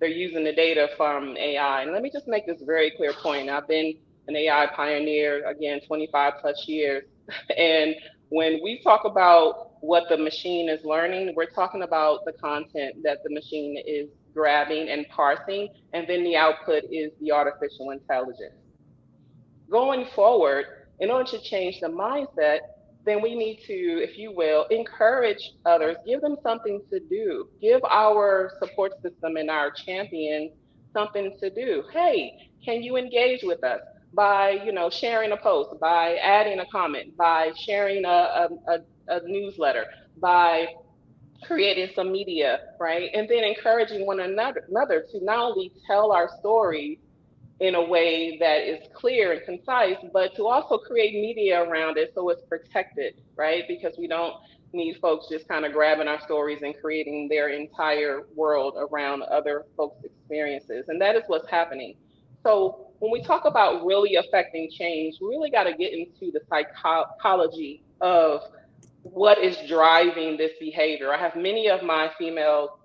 they're using the data from AI. And let me just make this very clear point. I've been an AI pioneer, again, 25 plus years. And when we talk about what the machine is learning, we're talking about the content that the machine is grabbing and parsing, and then the output is the artificial intelligence. Going forward, in order to change the mindset, then we need to, if you will, encourage others, give them something to do, give our support system and our champions something to do. Hey, can you engage with us by, sharing a post, by adding a comment, by sharing a newsletter, by creating some media, right? And then encouraging one another to not only tell our stories in a way that is clear and concise, but to also create media around it so it's protected, right? Because we don't need folks just kind of grabbing our stories and creating their entire world around other folks' experiences. And that is what's happening. So when we talk about really affecting change, we really got to get into the psychology of what is driving this behavior. I have many of my female,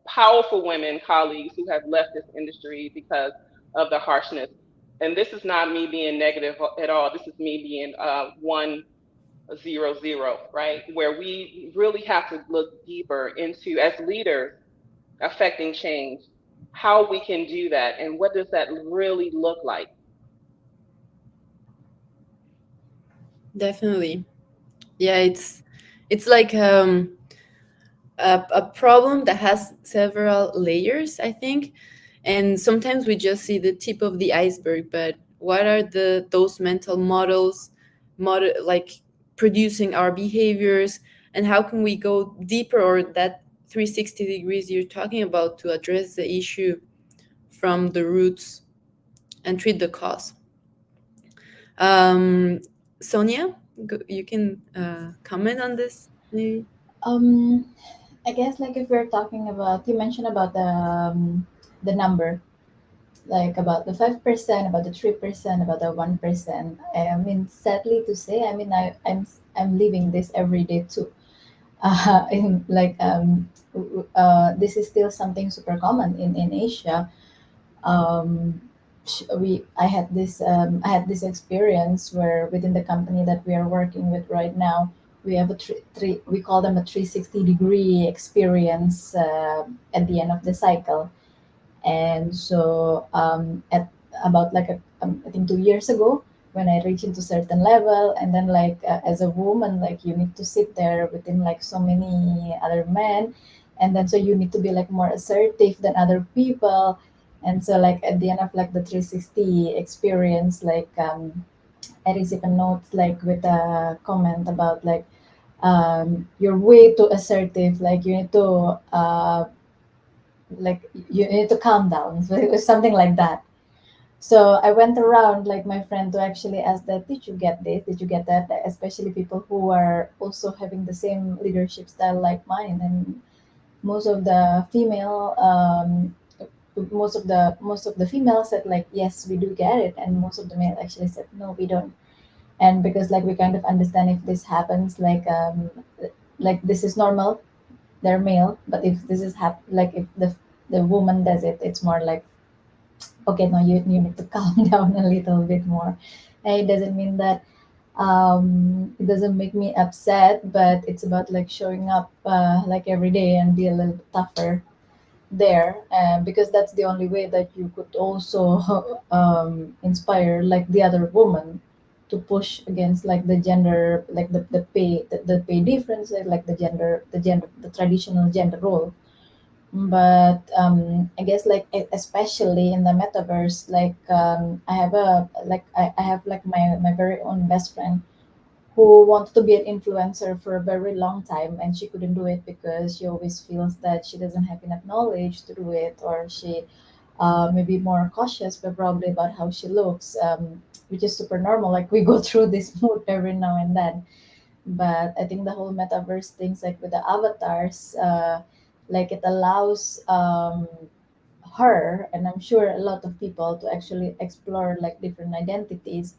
powerful women colleagues who have left this industry because of the harshness. And this is not me being negative at all. This is me being 100, right? Where we really have to look deeper into, as leaders affecting change, how we can do that and what does that really look like. Definitely. Yeah, it's like a problem that has several layers, I think, and sometimes we just see the tip of the iceberg. But what are those mental model like producing our behaviors, and how can we go deeper, or that 360 degrees you're talking about, to address the issue from the roots and treat the cause? um Sonia, you can comment on this maybe. Um, I guess like if we're talking about, you mentioned about the number, like about the 5%, about the 3%, about the 1%. I mean, sadly to say, I mean, I'm living this every day too. In like this is still something super common in Asia. Um, I had this experience where within the company that we are working with right now, we have a we call them a 360-degree experience at the end of the cycle. And so at about like I think 2 years ago, when I reached into certain level, and then like as a woman, like you need to sit there within like so many other men, and then so you need to be like more assertive than other people. And so like at the end of like the 360 experience, like I received a note like with a comment about like you're way too assertive, like you need to like you need to calm down. So it was something like that. So I went around like my friend to actually ask that, did you get this? Did you get that? Especially people who are also having the same leadership style like mine. And most of the female, most of the females said like, yes, we do get it. And most of the male actually said, no, we don't. And because like we kind of understand if this happens, like this is normal, they're male. But if this is like if the woman does it, it's more like, okay, no, you need to calm down a little bit more. And it doesn't mean that it doesn't make me upset, but it's about like showing up like every day and be a little bit tougher there, because that's the only way that you could also inspire like the other woman to push against like the gender, like the pay difference, like the traditional gender role. But I guess like especially in the metaverse, like I have like my very own best friend who wanted to be an influencer for a very long time, and she couldn't do it because she always feels that she doesn't have enough knowledge to do it, or she may be more cautious but probably about how she looks, which is super normal. Like we go through this mood every now and then. But I think the whole metaverse things, like with the avatars, like it allows her, and I'm sure a lot of people, to actually explore like different identities.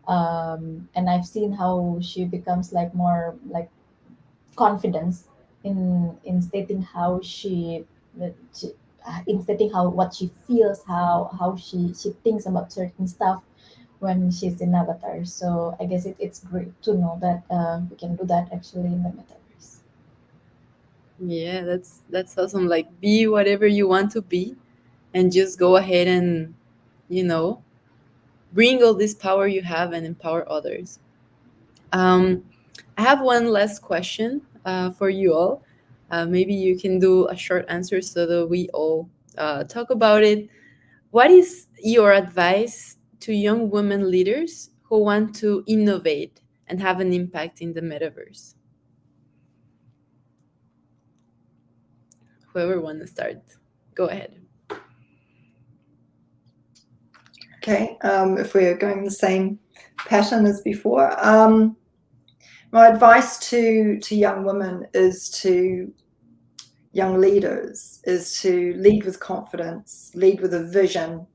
And I've seen how she becomes like more like confidence in stating how she in stating how what she feels, how she thinks about certain stuff when she's in avatar. So I guess it's great to know that we can do that actually in the metaverse. Yeah, that's awesome. Like be whatever you want to be and just go ahead and, you know, bring all this power you have and empower others. Um, I have one last question for you all. Maybe you can do a short answer so that we all talk about it. What is your advice to young women leaders who want to innovate and have an impact in the metaverse? Whoever want to start, go ahead. Okay, if we're going the same pattern as before, my advice to young women young leaders is to lead with confidence, lead with a vision.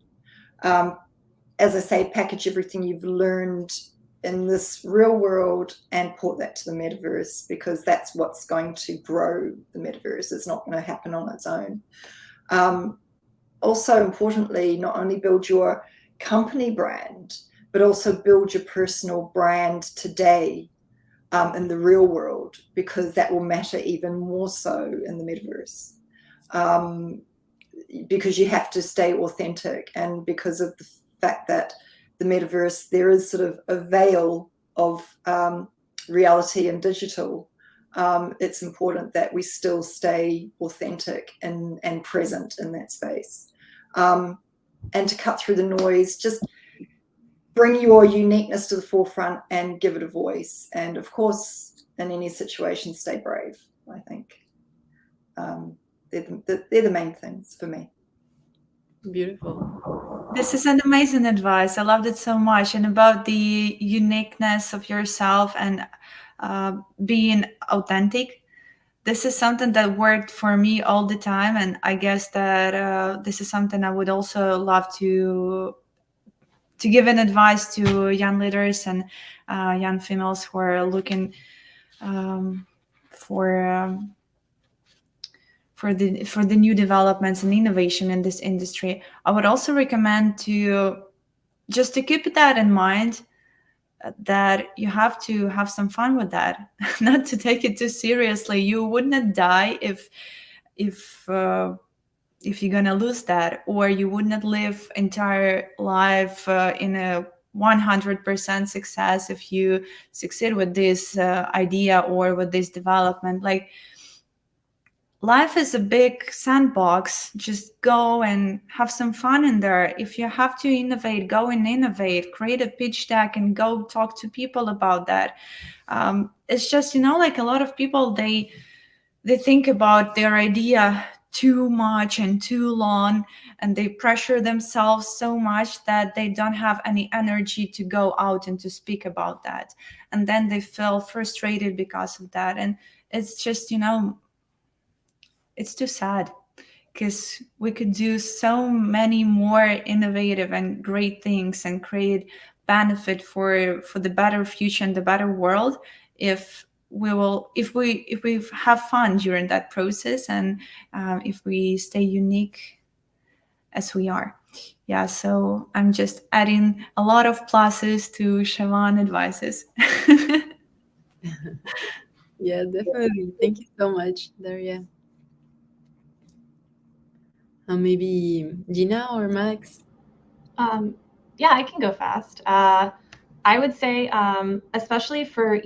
As I say, package everything you've learned in this real world and port that to the metaverse, because that's what's going to grow the metaverse. It's not going to happen on its own. Also, importantly, not only build your company brand, but also build your personal brand today in the real world, because that will matter even more so in the metaverse. Because you have to stay authentic, and because of the fact that the metaverse, there is sort of a veil of reality and digital. It's important that we still stay authentic and present in that space. And to cut through the noise, just bring your uniqueness to the forefront and give it a voice. And of course, in any situation, stay brave. I think they're the main things for me. Beautiful. This is an amazing advice. I loved it so much. And about the uniqueness of yourself and being authentic. This is something that worked for me all the time. And I guess that this is something I would also love to give an advice to young leaders and young females who are looking for for the new developments and innovation in this industry. I would also recommend to just to keep that in mind, that you have to have some fun with that, not to take it too seriously. You would not die if you're gonna lose that, or you would not live entire life in a 100% success if you succeed with this idea or with this development. Like, life is a big sandbox. Just go and have some fun in there. If you have to innovate, go and innovate. Create a pitch deck and go talk to people about that. It's just, like a lot of people, they think about their idea too much and too long, and they pressure themselves so much that they don't have any energy to go out and to speak about that. And then they feel frustrated because of that. And it's just, it's too sad, because we could do so many more innovative and great things and create benefit for the better future and the better world if we have fun during that process, and if we stay unique as we are. Yeah, so I'm just adding a lot of pluses to Siobhan advices. Yeah, definitely. Thank you so much, Daria. Maybe Gina or Max? Yeah, I can go fast. I would say, especially for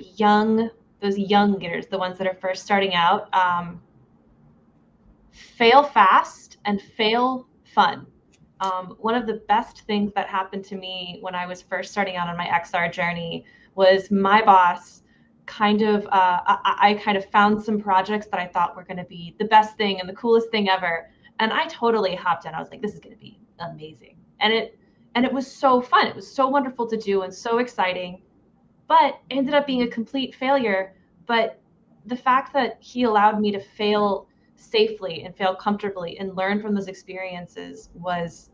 those young getters, the ones that are first starting out, fail fast and fail fun. One of the best things that happened to me when I was first starting out on my XR journey was my boss I kind of found some projects that I thought were going to be the best thing and the coolest thing ever. And I totally hopped in. I was like, this is going to be amazing. And it was so fun. It was so wonderful to do and so exciting, but it ended up being a complete failure. But the fact that he allowed me to fail safely and fail comfortably and learn from those experiences was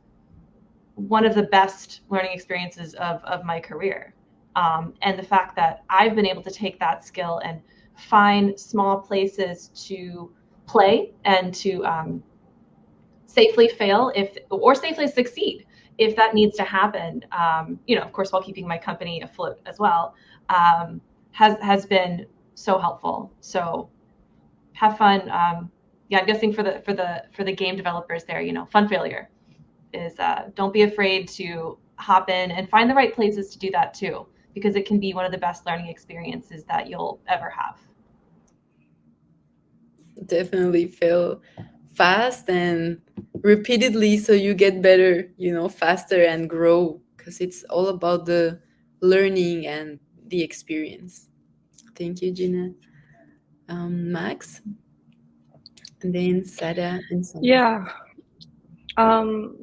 one of the best learning experiences of my career. And the fact that I've been able to take that skill and find small places to play and to safely fail or safely succeed if that needs to happen, of course, while keeping my company afloat as well, has been so helpful. So have fun. Yeah, I'm guessing for the game developers there, fun failure is don't be afraid to hop in and find the right places to do that too, because it can be one of the best learning experiences that you'll ever have. Definitely fail fast and repeatedly so you get better, faster and grow, because it's all about the learning and the experience. Thank you, Gina. Max, and then Sada and Sonia. Yeah.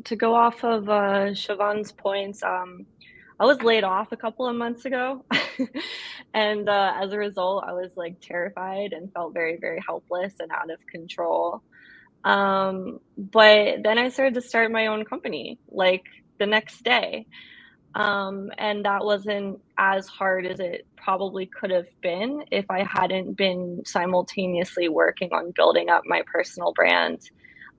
To go off of Siobhan's points, I was laid off a couple of months ago. And as a result, I was like terrified and felt very, very helpless and out of control. But then I started to start my own company like the next day. And that wasn't as hard as it probably could have been if I hadn't been simultaneously working on building up my personal brand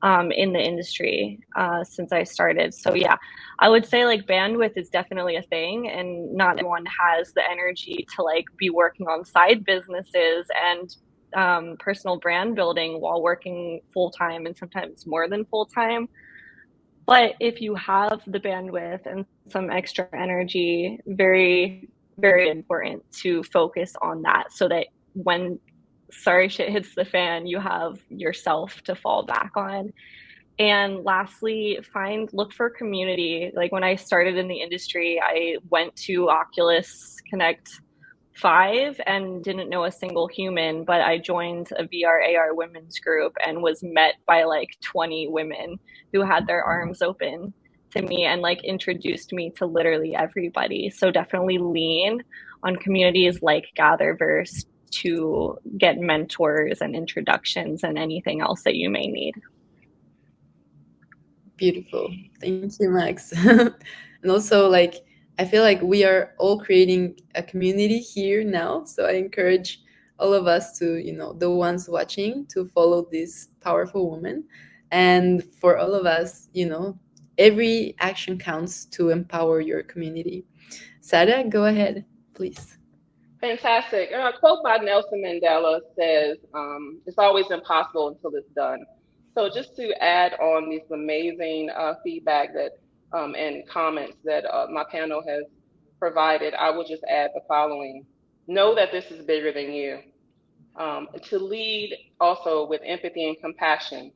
in the industry since I started. So yeah, I would say like bandwidth is definitely a thing, and not everyone has the energy to like be working on side businesses and personal brand building while working full time, and sometimes more than full time. But if you have the bandwidth and some extra energy, very, very important to focus on that so that when sorry shit hits the fan, you have yourself to fall back on. And lastly, look for community. Like when I started in the industry, I went to Oculus Connect 5 and didn't know a single human, but I joined a VR AR women's group and was met by like 20 women who had their arms open to me and like introduced me to literally everybody. So definitely lean on communities like GatherVerse to get mentors and introductions and anything else that you may need. Beautiful. Thank you, Max. And also, like, I feel like we are all creating a community here now. So I encourage all of us, to the ones watching, to follow this powerful woman. And for all of us, every action counts to empower your community. Sarah, go ahead, please. Fantastic. A quote by Nelson Mandela says, "It's always impossible until it's done." So, just to add on this amazing feedback that and comments that my panel has provided, I will just add the following: Know that this is bigger than you. To lead also with empathy and compassion.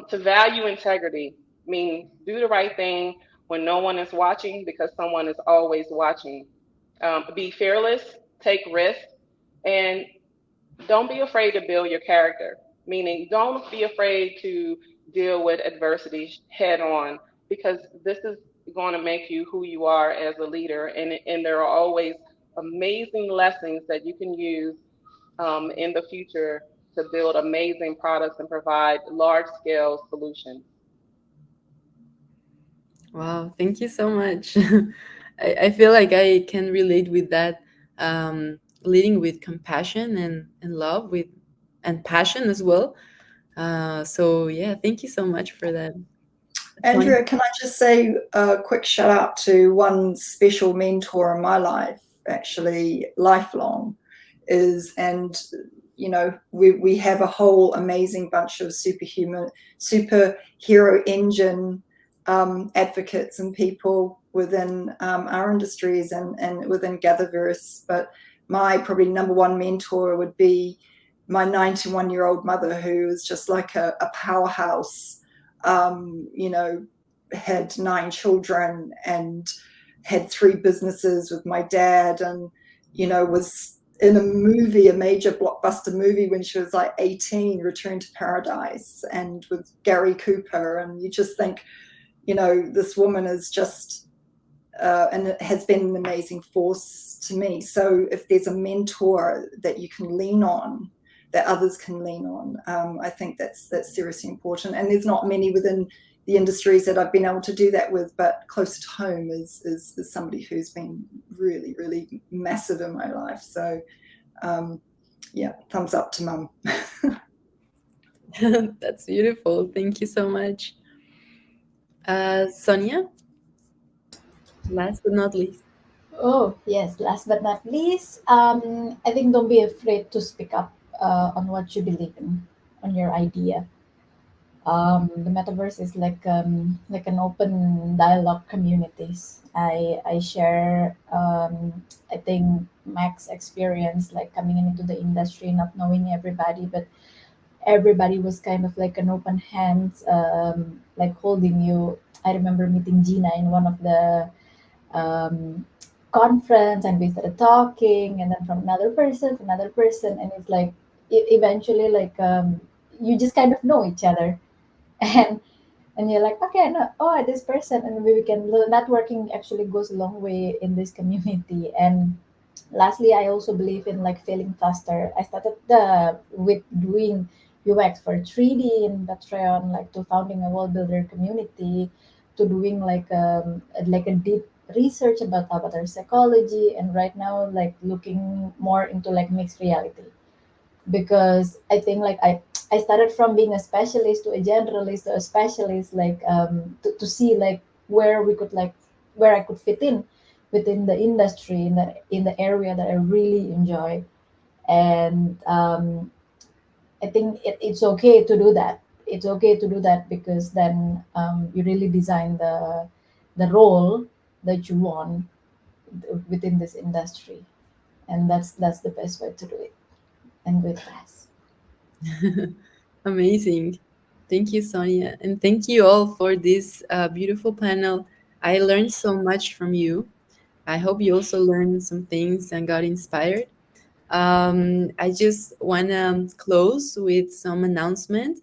To value integrity means do the right thing when no one is watching, because someone is always watching. Be fearless, take risks, and don't be afraid to build your character. Meaning, don't be afraid to deal with adversity head on, because this is going to make you who you are as a leader. And there are always amazing lessons that you can use in the future to build amazing products and provide large scale solutions. Wow, thank you so much. I feel like I can relate with that, leading with compassion and love, with and passion as well. So yeah, thank you so much for that. Sonia? Andrea, can I just say a quick shout out to one special mentor in my life, actually lifelong, is, and we have a whole amazing bunch of superhero engine advocates and people within our industries and within GatherVerse. But my probably number one mentor would be my 91-year-old mother, who is just like a powerhouse. Had 9 children and had 3 businesses with my dad, and was in a major blockbuster movie when she was like 18, Return to Paradise, and with Gary Cooper. And you just think, this woman is just and it has been an amazing force to me. So if there's a mentor that you can lean on, that others can lean on, I think that's seriously important. And there's not many within the industries that I've been able to do that with, but close to home is somebody who's been really, really massive in my life. So yeah, thumbs up to mum. That's beautiful. Thank you so much. Sonia, last but not least. Oh, yes. Last but not least, I think don't be afraid to speak up on what you believe in, on your idea. The metaverse is like an open dialogue communities. I share I think Max experience, like coming into the industry, not knowing everybody, but everybody was kind of like an open hands, like holding you. I remember meeting Gina in one of the um, conference, and we started talking, and then from another person, and it's like eventually like you just kind of know each other. and and you're like, okay, no, oh, this person, and we can networking actually goes a long way in this community. And lastly, I also believe in like failing faster. I started with doing UX for 3D in Patreon, like to founding a world builder community, to doing like a deep research about avatar psychology, and right now like looking more into like mixed reality, because I think like I started from being a specialist to a generalist to a specialist, like to see like where we could like where I could fit in within the industry, in the area that I really enjoy. And I think it's okay to do that. It's okay to do that, because then you really design the role that you want within this industry, and that's the best way to do it, and do it fast. Amazing. Thank you, Sonia. And thank you all for this beautiful panel. I learned so much from you. I hope you also learned some things and got inspired. I just want to close with some announcement.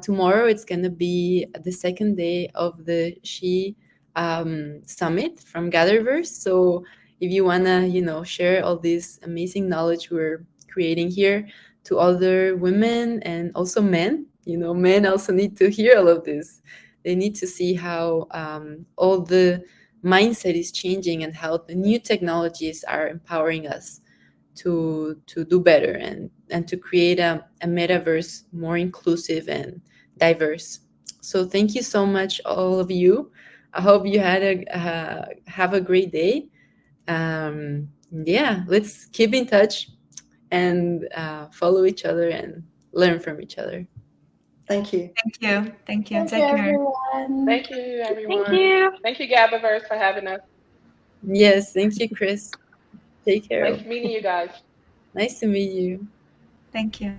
Tomorrow it's going to be the second day of the She Summit from GatherVerse. So if you want to, share all this amazing knowledge we're creating here to other women and also men, men also need to hear all of this. They need to see how all the mindset is changing and how the new technologies are empowering us. to do better and to create a metaverse more inclusive and diverse. So thank you so much, all of you. I hope you had have a great day. Yeah, let's keep in touch and follow each other and learn from each other. Thank you. Thank you. Thank you. Thank you, Take care. everyone. Thank you, everyone. Thank you. Thank you, GatherVerse, for having us. Yes, thank you, Chris. Take care. Nice meeting you guys. Nice to meet you. Thank you.